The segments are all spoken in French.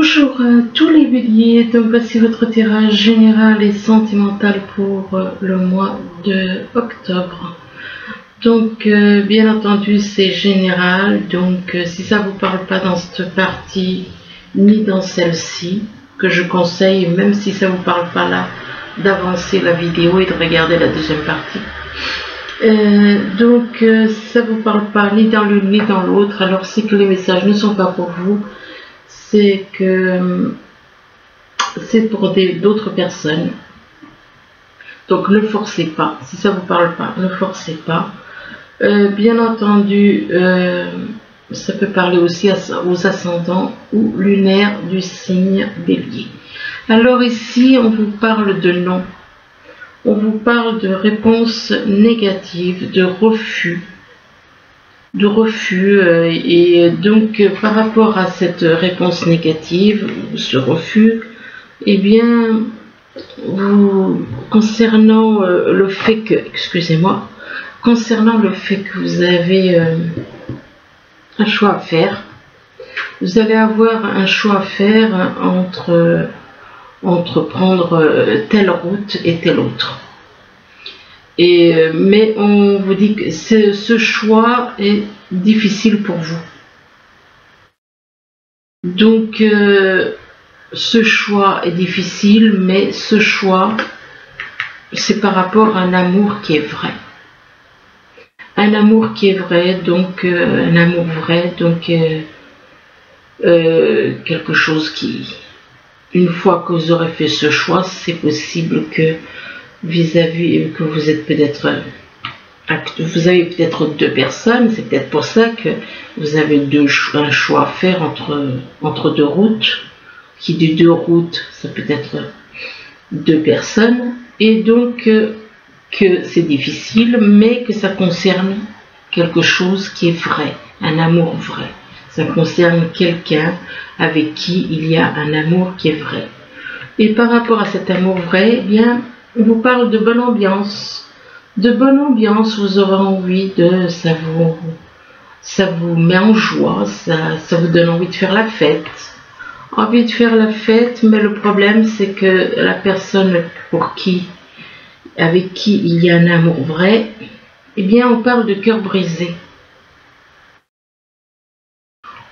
Bonjour à tous les béliers, donc voici votre tirage général et sentimental pour le mois de octobre. Donc bien entendu c'est général, donc si ça vous parle pas dans cette partie ni dans celle-ci, que je conseille, même si ça vous parle pas là, d'avancer la vidéo et de regarder la deuxième partie. Donc si ça vous parle pas ni dans l'une ni dans l'autre, alors c'est que les messages ne sont pas pour vous. C'est que c'est pour d'autres personnes. Donc ne forcez pas. Si ça vous parle pas, ne forcez pas. Bien entendu, ça peut parler aussi aux ascendants ou lunaires du signe bélier. Alors ici, on vous parle de non. On vous parle de réponses négatives, de refus. Et donc par rapport à cette réponse négative, ce refus, eh bien, concernant le fait que vous avez un choix à faire, vous allez avoir un choix à faire entre prendre telle route et telle autre. Mais on vous dit que ce choix est difficile pour vous. Donc ce choix est difficile, mais ce choix, c'est par rapport à un amour qui est vrai. Un amour qui est vrai, donc un amour vrai, donc quelque chose qui, une fois que vous aurez fait ce choix, c'est possible que vis-à-vis que vous êtes peut-être, vous avez peut-être deux personnes, c'est peut-être pour ça que vous avez un choix à faire entre deux routes, qui dit deux routes, ça peut être deux personnes, et donc que c'est difficile, mais que ça concerne quelque chose qui est vrai, un amour vrai. Ça concerne quelqu'un avec qui il y a un amour qui est vrai. Et par rapport à cet amour vrai, eh bien, on vous parle de bonne ambiance. De bonne ambiance, vous aurez envie de... Ça vous met en joie, ça vous donne envie de faire la fête. Envie de faire la fête, mais le problème c'est que la personne avec qui il y a un amour vrai, eh bien on parle de cœur brisé.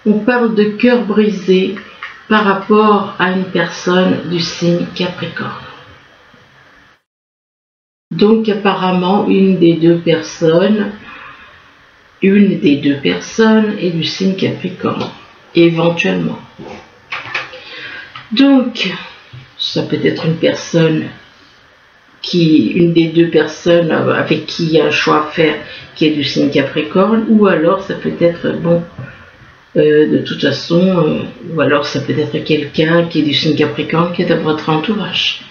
On parle de cœur brisé par rapport à une personne du signe Capricorne. Donc apparemment une des deux personnes est du signe Capricorne, éventuellement. Donc ça peut être une des deux personnes avec qui il y a un choix à faire qui est du signe Capricorne, ou alors ça peut être de toute façon, ou alors ça peut être quelqu'un qui est du signe Capricorne qui est dans votre entourage.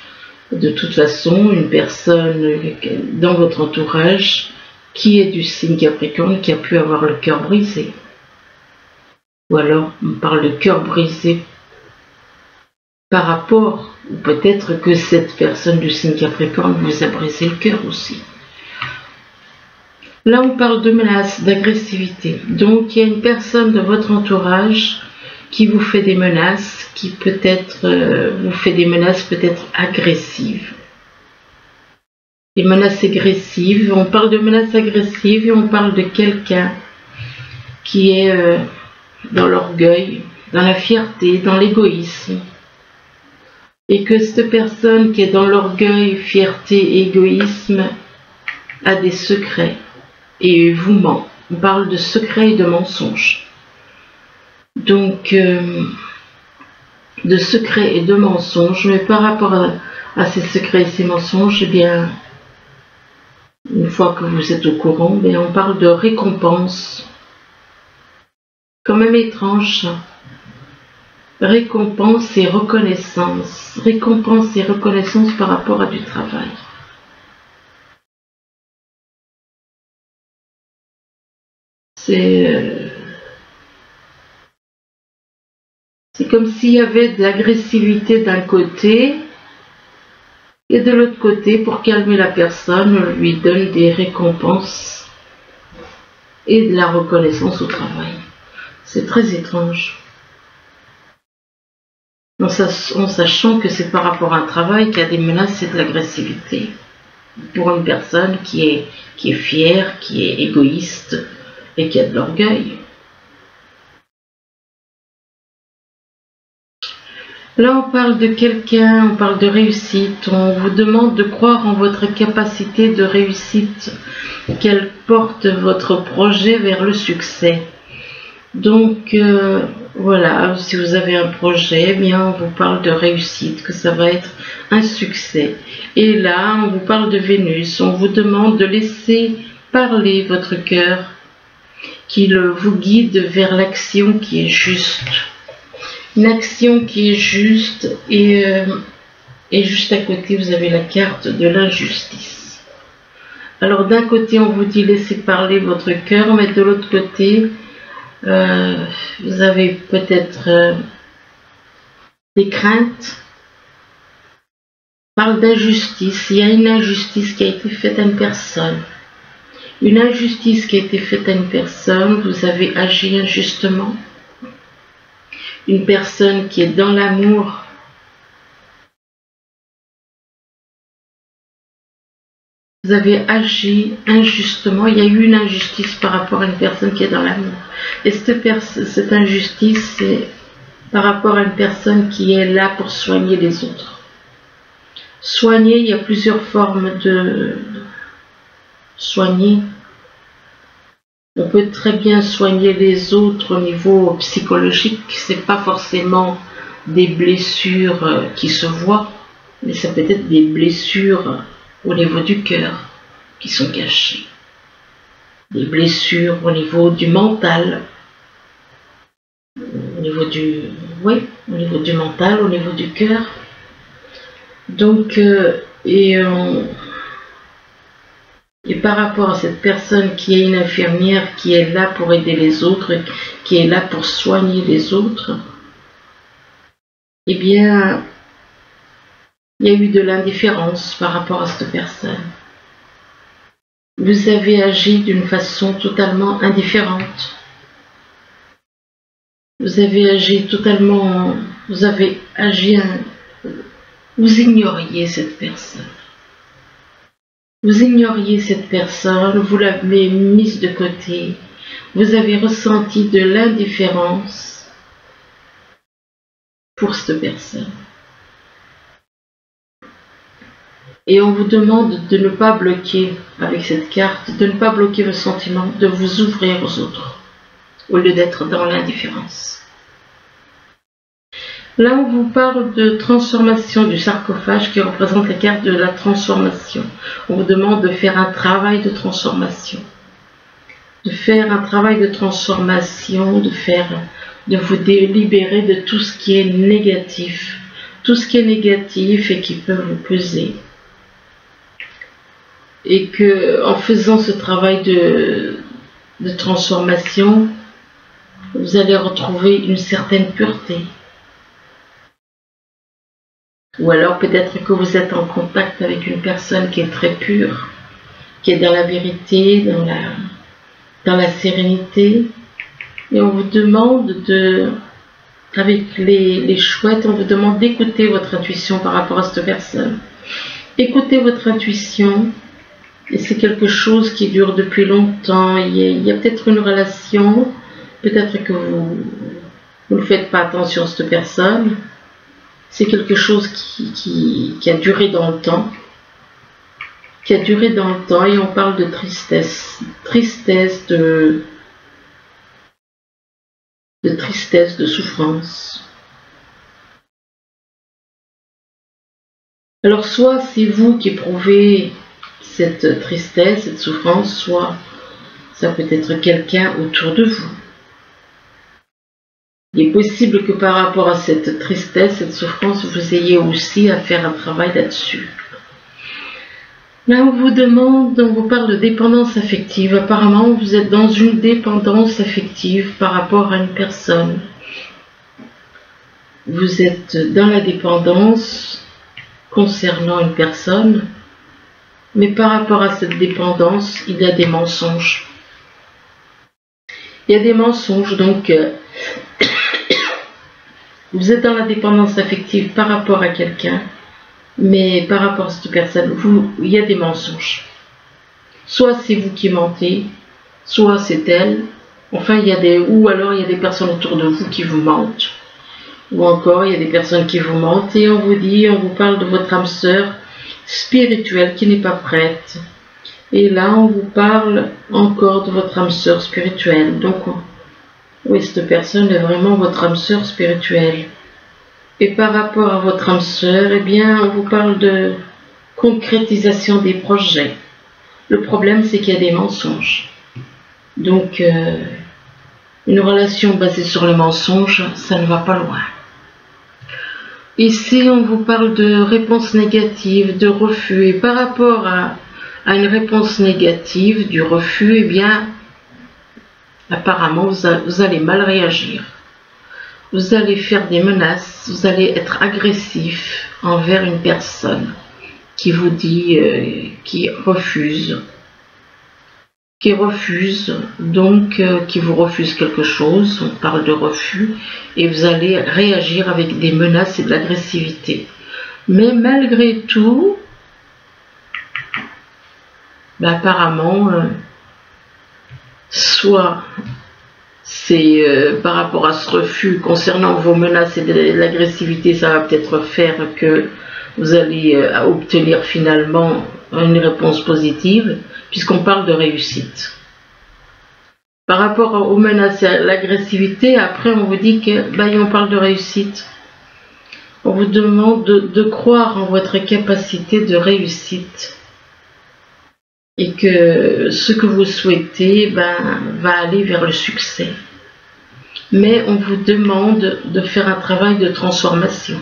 De toute façon, une personne dans votre entourage qui est du signe Capricorne qui a pu avoir le cœur brisé. Ou alors, on parle de cœur brisé par rapport, ou peut-être que cette personne du signe Capricorne vous a brisé le cœur aussi. Là, on parle de menaces, d'agressivité. Donc, il y a une personne de votre entourage qui vous fait des menaces, qui peut-être vous fait des menaces peut-être agressives. Des menaces agressives, on parle de menaces agressives et on parle de quelqu'un qui est dans l'orgueil, dans la fierté, dans l'égoïsme. Et que cette personne qui est dans l'orgueil, fierté et égoïsme a des secrets et vous ment. On parle de secrets et de mensonges. Donc, de secrets et de mensonges, mais par rapport à ces secrets et ces mensonges, eh bien, une fois que vous êtes au courant, eh bien, on parle de récompense. Quand même étrange, ça. Récompense et reconnaissance. Récompense et reconnaissance par rapport à du travail. C'est comme s'il y avait de l'agressivité d'un côté et de l'autre côté, pour calmer la personne, on lui donne des récompenses et de la reconnaissance au travail. C'est très étrange. en sachant que c'est par rapport à un travail qu'il y a des menaces et de l'agressivité. Pour une personne qui est fière, qui est égoïste et qui a de l'orgueil. Là, on parle de quelqu'un, on parle de réussite, on vous demande de croire en votre capacité de réussite, qu'elle porte votre projet vers le succès. Donc, voilà, si vous avez un projet, eh bien, on vous parle de réussite, que ça va être un succès. Et là, on vous parle de Vénus, on vous demande de laisser parler votre cœur, qu'il vous guide vers l'action qui est juste. Une action qui est juste, et juste à côté, vous avez la carte de l'injustice. Alors, d'un côté, on vous dit laissez parler votre cœur, mais de l'autre côté, vous avez peut-être des craintes. On parle d'injustice. Il y a une injustice qui a été faite à une personne. Une injustice qui a été faite à une personne, vous avez agi injustement. Une personne qui est dans l'amour, vous avez agi injustement. Il y a eu une injustice par rapport à une personne qui est dans l'amour. Et cette injustice, c'est par rapport à une personne qui est là pour soigner les autres. Soigner, il y a plusieurs formes de soigner. On peut très bien soigner les autres au niveau psychologique. C'est pas forcément des blessures qui se voient, mais ça peut être des blessures au niveau du cœur qui sont cachées. Des blessures au niveau du mental. Au niveau du mental, au niveau du cœur. Donc, et par rapport à cette personne qui est une infirmière, qui est là pour aider les autres, qui est là pour soigner les autres, eh bien, il y a eu de l'indifférence par rapport à cette personne. Vous avez agi d'une façon totalement indifférente. Vous avez agi totalement... Vous ignoriez cette personne. Vous ignoriez cette personne, vous l'avez mise de côté, vous avez ressenti de l'indifférence pour cette personne. Et on vous demande de ne pas bloquer avec cette carte, de ne pas bloquer vos sentiments, de vous ouvrir aux autres, au lieu d'être dans l'indifférence. Là, on vous parle de transformation du sarcophage qui représente la carte de la transformation. On vous demande de faire un travail de transformation. De faire un travail de transformation, de vous libérer de tout ce qui est négatif. Tout ce qui est négatif et qui peut vous peser. Et que, en faisant ce travail de transformation, vous allez retrouver une certaine pureté. Ou alors peut-être que vous êtes en contact avec une personne qui est très pure, qui est dans la vérité, dans la sérénité. Et on vous demande avec les chouettes, on vous demande d'écouter votre intuition par rapport à cette personne. Écoutez votre intuition, et c'est quelque chose qui dure depuis longtemps. Il y a peut-être une relation, peut-être que vous ne faites pas attention à cette personne. C'est quelque chose qui a duré dans le temps. Qui a duré dans le temps, et on parle de tristesse. Tristesse, de souffrance. Alors soit c'est vous qui éprouvez cette tristesse, cette souffrance, soit ça peut être quelqu'un autour de vous. Il est possible que par rapport à cette tristesse, cette souffrance, vous ayez aussi à faire un travail là-dessus. Là, on vous parle de dépendance affective. Apparemment, vous êtes dans une dépendance affective par rapport à une personne. Vous êtes dans la dépendance concernant une personne, mais par rapport à cette dépendance, il y a des mensonges. Il y a des mensonges, donc Vous êtes dans la dépendance affective par rapport à quelqu'un, mais par rapport à cette personne, il y a des mensonges. Soit c'est vous qui mentez, soit c'est elle. Enfin, ou alors il y a des personnes autour de vous qui vous mentent. Ou encore, il y a des personnes qui vous mentent et on vous parle de votre âme sœur spirituelle qui n'est pas prête. Et là, on vous parle encore de votre âme sœur spirituelle. Donc, oui, cette personne est vraiment votre âme sœur spirituelle. Et par rapport à votre âme sœur, eh bien, on vous parle de concrétisation des projets. Le problème, c'est qu'il y a des mensonges. Donc, une relation basée sur les mensonges, ça ne va pas loin. Ici, on vous parle de réponses négatives, de refus. Et par rapport à une réponse négative, du refus, eh bien, apparemment, vous allez mal réagir. Vous allez faire des menaces, vous allez être agressif envers une personne qui vous dit, qui refuse, donc qui vous refuse quelque chose, on parle de refus, et vous allez réagir avec des menaces et de l'agressivité. Mais malgré tout, apparemment, soit c'est par rapport à ce refus concernant vos menaces et de l'agressivité, ça va peut-être faire que vous allez obtenir finalement une réponse positive, puisqu'on parle de réussite. Par rapport aux menaces et à l'agressivité, après on vous dit que on parle de réussite. On vous demande de croire en votre capacité de réussite et que ce que vous souhaitez va aller vers le succès. Mais on vous demande de faire un travail de transformation.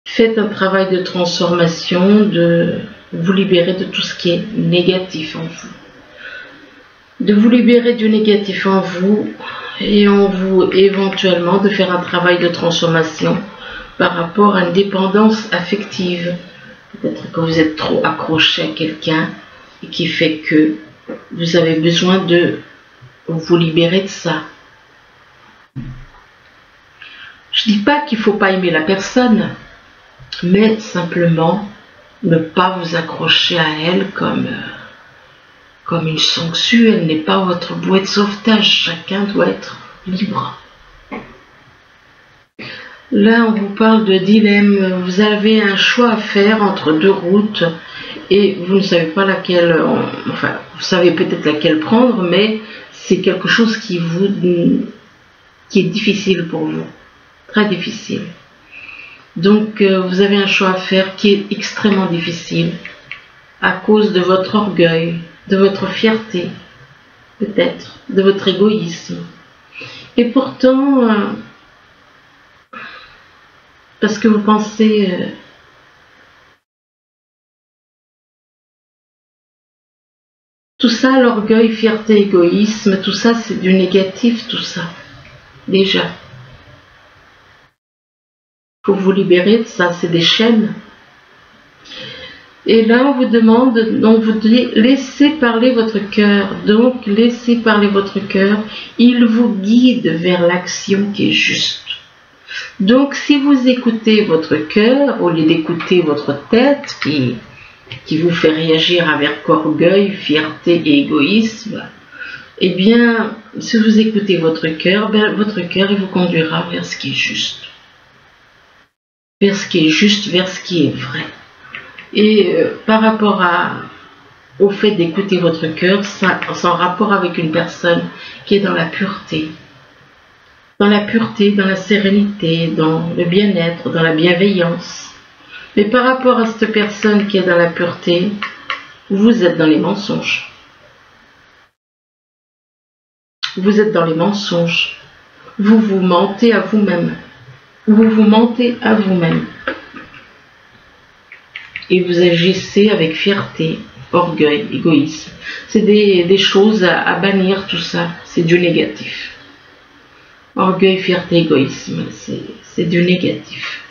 Faites un travail de transformation, de vous libérer de tout ce qui est négatif en vous. De vous libérer du négatif en vous et en vous éventuellement de faire un travail de transformation par rapport à une dépendance affective. Peut-être que vous êtes trop accroché à quelqu'un et qui fait que vous avez besoin de vous libérer de ça. Je ne dis pas qu'il ne faut pas aimer la personne, mais simplement ne pas vous accrocher à elle comme une sangsue. Elle n'est pas votre bouée de sauvetage, chacun doit être libre. Là, on vous parle de dilemme. Vous avez un choix à faire entre deux routes et vous ne savez pas laquelle, enfin, vous savez peut-être laquelle prendre, mais c'est quelque chose qui est difficile pour vous, très difficile. Donc, vous avez un choix à faire qui est extrêmement difficile à cause de votre orgueil, de votre fierté, peut-être, de votre égoïsme. Et pourtant, parce que vous pensez tout ça, l'orgueil, fierté, égoïsme, tout ça c'est du négatif, tout ça, déjà. Il faut vous libérer de ça, c'est des chaînes. Et là on vous demande, on vous dit, laissez parler votre cœur. Donc laissez parler votre cœur, il vous guide vers l'action qui est juste. Donc si vous écoutez votre cœur, au lieu d'écouter votre tête qui vous fait réagir avec orgueil, fierté et égoïsme, eh bien, si vous écoutez votre cœur il vous conduira vers ce qui est juste. Vers ce qui est juste, vers ce qui est vrai. Et par rapport au fait d'écouter votre cœur, ça en rapport avec une personne qui est dans la pureté. Dans la pureté, dans la sérénité, dans le bien-être, dans la bienveillance. Mais par rapport à cette personne qui est dans la pureté, vous êtes dans les mensonges. Vous êtes dans les mensonges. Vous vous mentez à vous-même. Vous vous mentez à vous-même. Et vous agissez avec fierté, orgueil, égoïsme. C'est des choses à bannir, tout ça. C'est du négatif. Orgueil, fierté, égoïsme, c'est du négatif.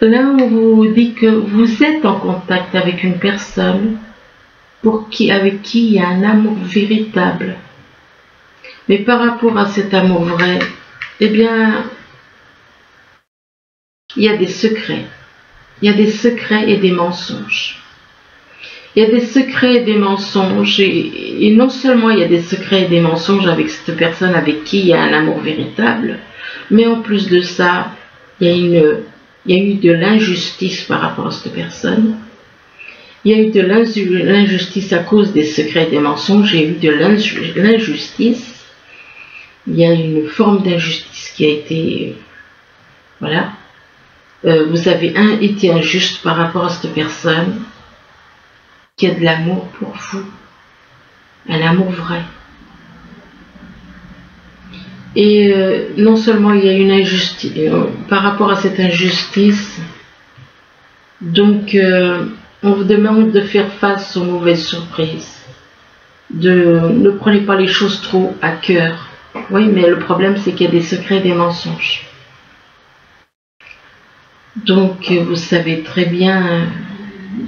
Là, on vous dit que vous êtes en contact avec une personne avec qui il y a un amour véritable. Mais par rapport à cet amour vrai, eh bien, il y a des secrets. Il y a des secrets et des mensonges. Il y a des secrets et des mensonges, et non seulement il y a des secrets et des mensonges avec cette personne avec qui il y a un amour véritable, mais en plus de ça, il y a eu de l'injustice par rapport à cette personne. Il y a eu de l'injustice à cause des secrets et des mensonges, il y a eu de l'injustice. Il y a une forme d'injustice qui a été... Voilà. Vous avez été injuste par rapport à cette personne qui a de l'amour pour vous, un amour vrai. Et non seulement il y a une injustice, par rapport à cette injustice, donc on vous demande de faire face aux mauvaises surprises. Ne prenez pas les choses trop à cœur. Oui, mais le problème c'est qu'il y a des secrets et des mensonges. Donc vous savez très bien,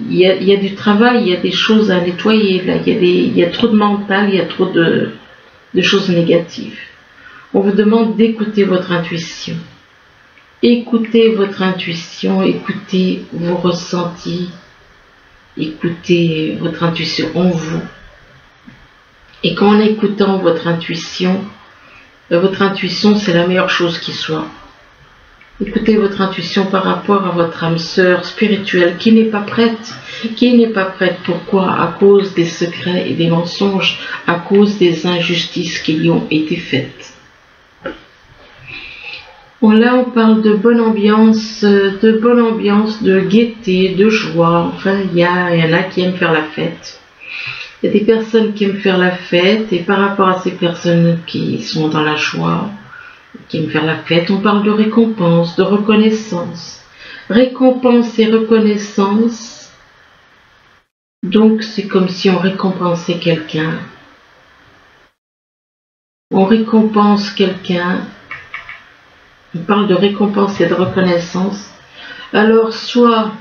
il y a du travail, il y a des choses à nettoyer, là. Il y a trop de mental, il y a trop de choses négatives. On vous demande d'écouter votre intuition. Écoutez votre intuition, écoutez vos ressentis, écoutez votre intuition en vous. Et qu'en écoutant votre intuition c'est la meilleure chose qui soit. Écoutez votre intuition par rapport à votre âme sœur spirituelle qui n'est pas prête. Qui n'est pas prête. Pourquoi? À cause des secrets et des mensonges, à cause des injustices qui lui ont été faites. Bon, là, on parle de bonne ambiance, de gaieté, de joie. Enfin, il y en a qui aiment faire la fête. Il y a des personnes qui aiment faire la fête, et par rapport à ces personnes qui sont dans la joie, qui aiment faire la fête, on parle de récompense, de reconnaissance. Récompense et reconnaissance. Donc, c'est comme si on récompensait quelqu'un. On récompense quelqu'un. On parle de récompense et de reconnaissance. Alors, soit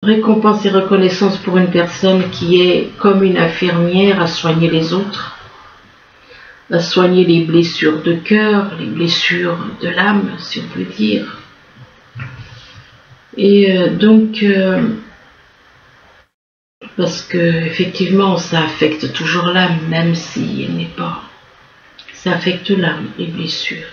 récompense et reconnaissance pour une personne qui est comme une infirmière à soigner les autres, à soigner les blessures de cœur, les blessures de l'âme, si on peut dire. Et donc, parce que effectivement, ça affecte toujours l'âme, même si elle n'est pas... Ça affecte l'âme, les blessures.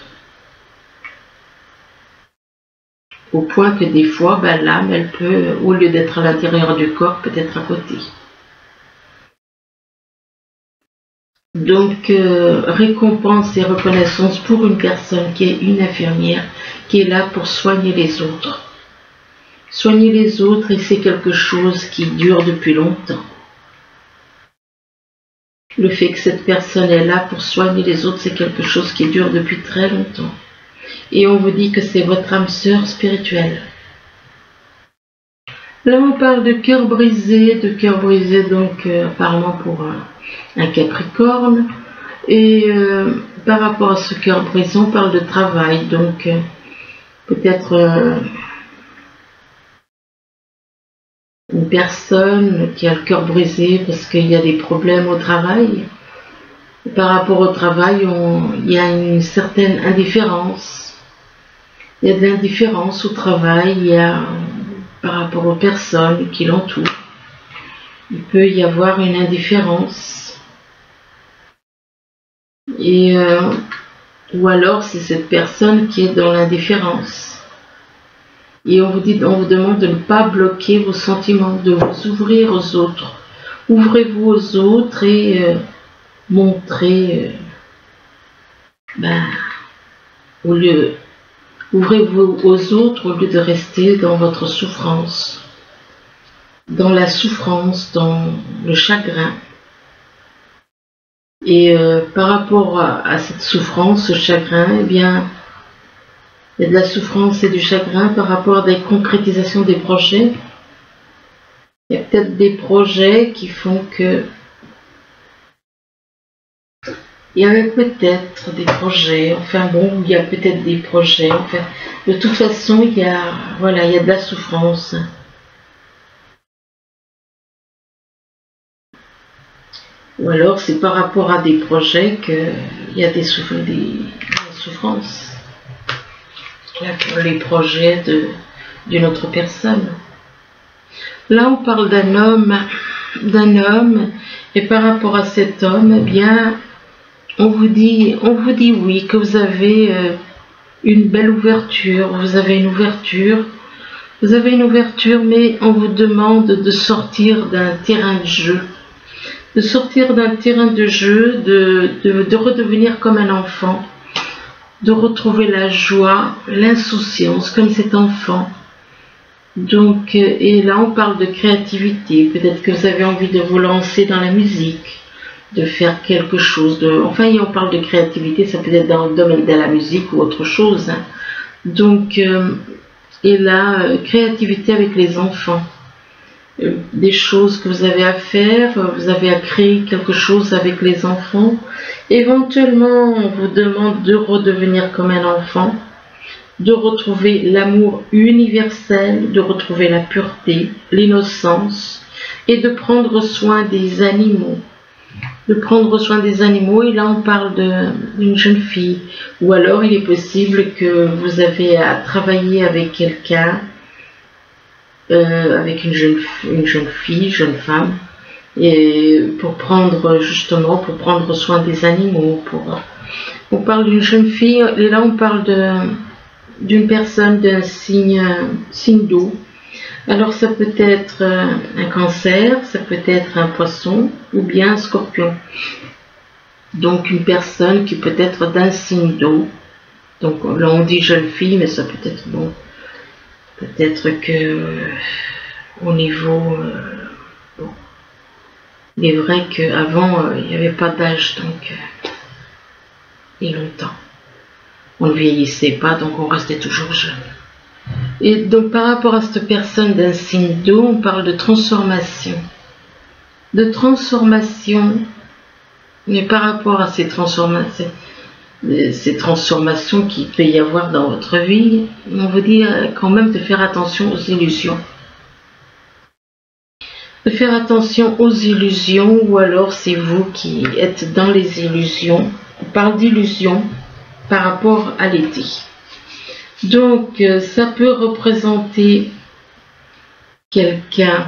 Au point que des fois, l'âme, elle peut, au lieu d'être à l'intérieur du corps, peut être à côté. Donc, récompense et reconnaissance pour une personne qui est une infirmière, qui est là pour soigner les autres. Soigner les autres, et c'est quelque chose qui dure depuis longtemps. Le fait que cette personne est là pour soigner les autres, c'est quelque chose qui dure depuis très longtemps. Et on vous dit que c'est votre âme sœur spirituelle. Là, on parle de cœur brisé, donc apparemment pour un Capricorne. Et par rapport à ce cœur brisé, on parle de travail, donc peut-être une personne qui a le cœur brisé parce qu'il y a des problèmes au travail. Par rapport au travail, il y a une certaine indifférence. Il y a de l'indifférence au travail, il y a par rapport aux personnes qui l'entourent. Il peut y avoir une indifférence. Et ou alors c'est cette personne qui est dans l'indifférence. Et on vous demande de ne pas bloquer vos sentiments, de vous ouvrir aux autres. Ouvrez-vous aux autres et montrez, ouvrez-vous aux autres au lieu de rester dans votre souffrance, dans la souffrance, dans le chagrin. Et par rapport à cette souffrance, ce chagrin, eh bien, il y a de la souffrance et du chagrin par rapport à des concrétisations des projets. Il y a peut-être des projets qui font que... Il y avait peut-être des projets, enfin bon, il y a peut-être des projets, enfin, de toute façon, il y a de la souffrance. Ou alors c'est par rapport à des projets qu'il y a des souffrances. les projets d'une autre personne. Là, on parle d'un homme, et par rapport à cet homme, eh bien, on vous dit oui, que vous avez une belle ouverture, vous avez une ouverture, mais on vous demande de sortir d'un terrain de jeu, de redevenir comme un enfant, de retrouver la joie, l'insouciance comme cet enfant. Donc, et là on parle de créativité, peut-être que vous avez envie de vous lancer dans la musique, de faire quelque chose, enfin on parle de créativité, ça peut être dans le domaine de la musique ou autre chose, hein. Donc, et là, créativité avec les enfants, des choses que vous avez à faire, vous avez à créer quelque chose avec les enfants, éventuellement on vous demande de redevenir comme un enfant, de retrouver l'amour universel, de retrouver la pureté, l'innocence, et de prendre soin des animaux. Et là on parle d'une jeune fille, ou alors il est possible que vous avez à travailler avec quelqu'un, avec une jeune femme, et pour prendre soin des animaux. On parle d'une jeune fille, et là on parle d'une personne d'un signe d'eau. Alors ça peut être un cancer, ça peut être un poisson ou bien un scorpion. Donc une personne qui peut être d'un signe d'eau. Donc là on dit jeune fille, mais ça peut être bon. Peut-être que au niveau... bon. Il est vrai qu'avant il n'y avait pas d'âge, donc il y a longtemps. On ne vieillissait pas, donc on restait toujours jeune. Et donc par rapport à cette personne d'un signe d'eau, on parle de transformation. Mais par rapport à ces transformations qu'il peut y avoir dans votre vie, on vous dit quand même de faire attention aux illusions. Ou alors c'est vous qui êtes dans les illusions. On parle d'illusions par rapport à l'été. Donc, ça peut représenter quelqu'un,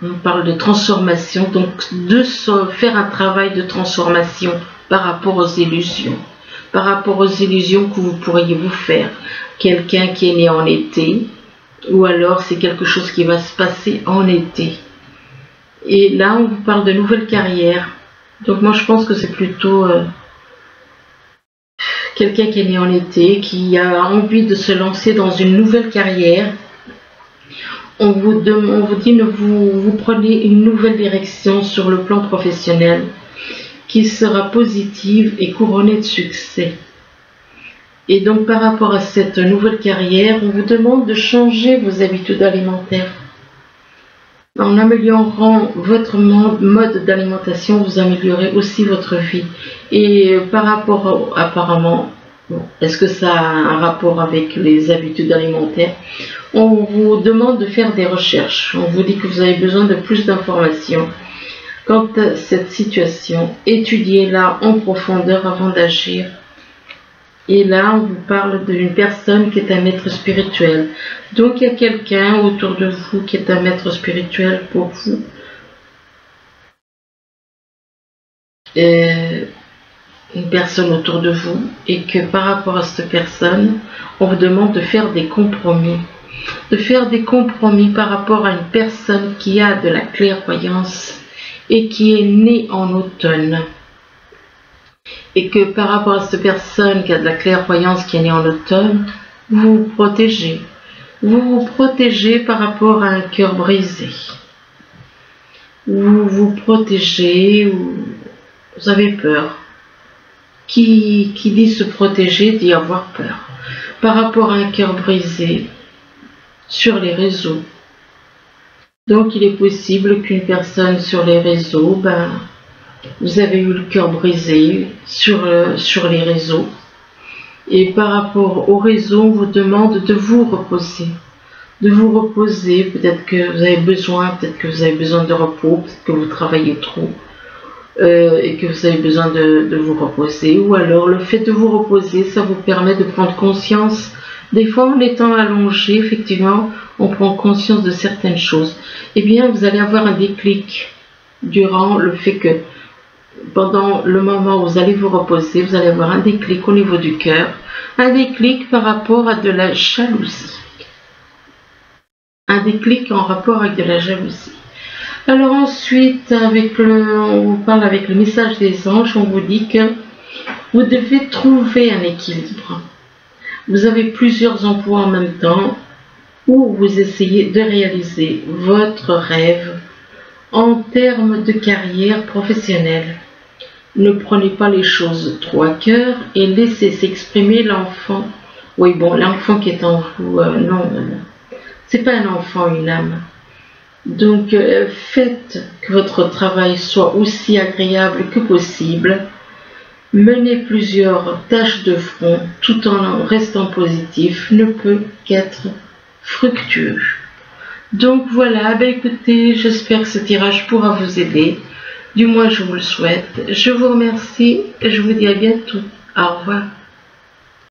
on parle de transformation, donc de faire un travail de transformation par rapport aux illusions que vous pourriez vous faire. Quelqu'un qui est né en été, ou alors c'est quelque chose qui va se passer en été. Et là, on vous parle de nouvelle carrière. Donc moi, je pense que c'est plutôt... quelqu'un qui est né en été, qui a envie de se lancer dans une nouvelle carrière. On vous dit que vous prenez une nouvelle direction sur le plan professionnel qui sera positive et couronnée de succès. Et donc par rapport à cette nouvelle carrière, on vous demande de changer vos habitudes alimentaires. En améliorant votre mode d'alimentation, vous améliorez aussi votre vie. Et par rapport apparemment, est-ce que ça a un rapport avec les habitudes alimentaires? On vous demande de faire des recherches. On vous dit que vous avez besoin de plus d'informations quant à cette situation. Étudiez-la en profondeur avant d'agir. Et là, on vous parle d'une personne qui est un maître spirituel. Donc, il y a quelqu'un autour de vous qui est un maître spirituel pour vous. Une personne autour de vous. Et que par rapport à cette personne, on vous demande de faire des compromis. Par rapport à une personne qui a de la clairvoyance et qui est née en automne. Et que par rapport à cette personne qui a de la clairvoyance qui est née en automne, vous vous protégez. Vous vous protégez par rapport à un cœur brisé. Vous vous protégez, ou vous avez peur. Qui dit se protéger dit avoir peur. Par rapport à un cœur brisé sur les réseaux. Donc il est possible qu'une personne sur les réseaux, vous avez eu le cœur brisé sur les réseaux. Et par rapport au réseau, on vous demande de vous reposer. Peut-être que vous avez besoin de repos, peut-être que vous travaillez trop. Et que vous avez besoin de vous reposer. Ou alors le fait de vous reposer, ça vous permet de prendre conscience Des fois, en étant allongé, effectivement, on prend conscience de certaines choses. Eh bien, vous allez avoir un déclic durant le fait que, pendant le moment où vous allez vous reposer, vous allez avoir un déclic au niveau du cœur, un déclic par rapport à de la jalousie. Un déclic en rapport avec de la jalousie. Alors ensuite, on vous parle avec le message des anges, on vous dit que vous devez trouver un équilibre. Vous avez plusieurs emplois en même temps où vous essayez de réaliser votre rêve en termes de carrière professionnelle. Ne prenez pas les choses trop à cœur et laissez s'exprimer l'enfant. Oui, bon, l'enfant qui est en vous, non, c'est pas un enfant, une âme. Donc, faites que votre travail soit aussi agréable que possible. Mener plusieurs tâches de front tout en restant positif ne peut qu'être fructueux. Donc voilà, écoutez, j'espère que ce tirage pourra vous aider. Du moins, je vous le souhaite. Je vous remercie et je vous dis à bientôt. Au revoir.